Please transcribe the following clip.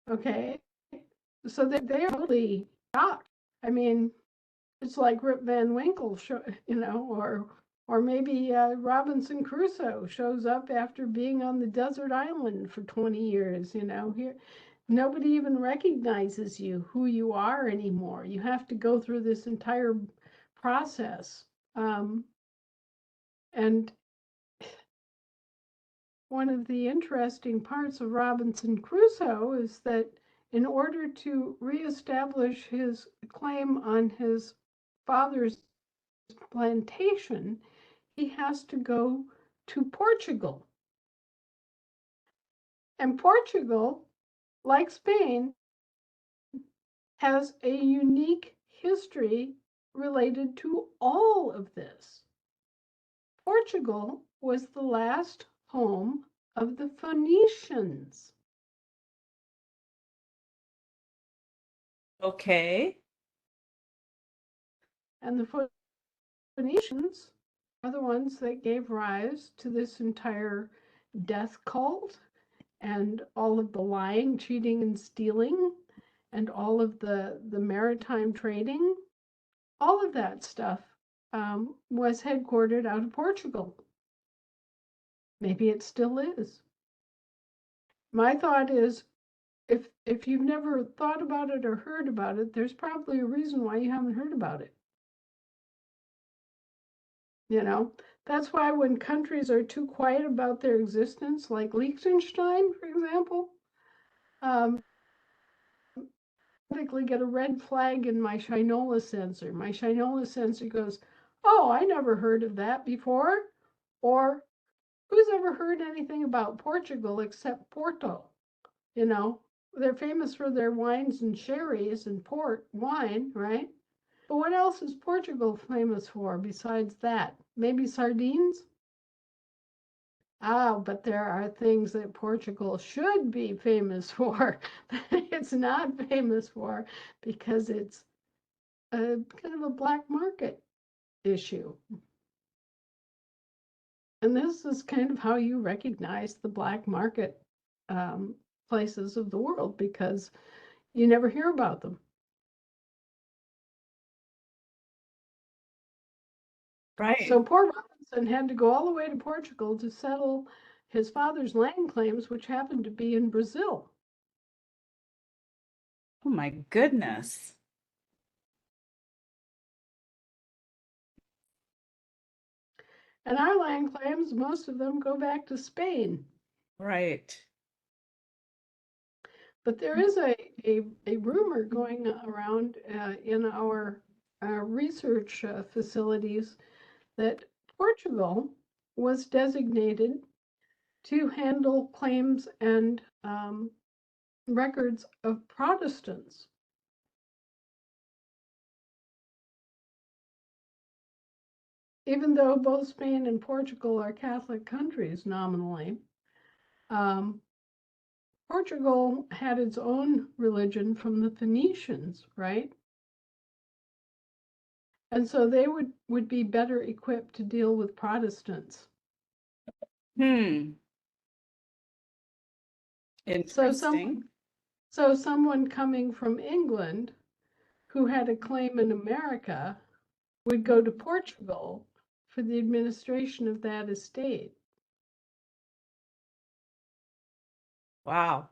Okay, so they are totally shocked. I mean, it's like Rip Van Winkle, or maybe Robinson Crusoe shows up after being on the desert island for 20 years. Here nobody even recognizes you, who you are anymore. You have to go through this entire process. And one of the interesting parts of Robinson Crusoe is that in order to reestablish his claim on his father's plantation, he has to go to Portugal. And Portugal, like Spain, has a unique history related to all of this. Portugal was the last home of the Phoenicians. Okay. And the Phoenicians are the ones that gave rise to this entire death cult and all of the lying, cheating, and stealing, and all of the maritime trading. All of that stuff was headquartered out of Portugal. Maybe it still is. My thought is, if you've never thought about it or heard about it, there's probably a reason why you haven't heard about it. That's why when countries are too quiet about their existence, like Liechtenstein, for example, typically get a red flag in my Shinola sensor. My Shinola sensor goes, "Oh, I never heard of that before," or "Who's ever heard anything about Portugal except Porto?" They're famous for their wines and sherries and port wine, right? But what else is Portugal famous for besides that? Maybe sardines? But there are things that Portugal should be famous for that it's not famous for because it's a kind of a black market issue. And this is kind of how you recognize the black market places of the world, because you never hear about them. Right. So poor Robinson had to go all the way to Portugal to settle his father's land claims, which happened to be in Brazil. Oh my goodness. And our land claims, most of them go back to Spain. Right. But there is a rumor going around in our research facilities that Portugal was designated to handle claims and records of Protestants. Even though both Spain and Portugal are Catholic countries nominally, Portugal had its own religion from the Phoenicians, right? And so they would be better equipped to deal with Protestants. Interesting. So someone coming from England who had a claim in America would go to Portugal for the administration of that estate. Wow.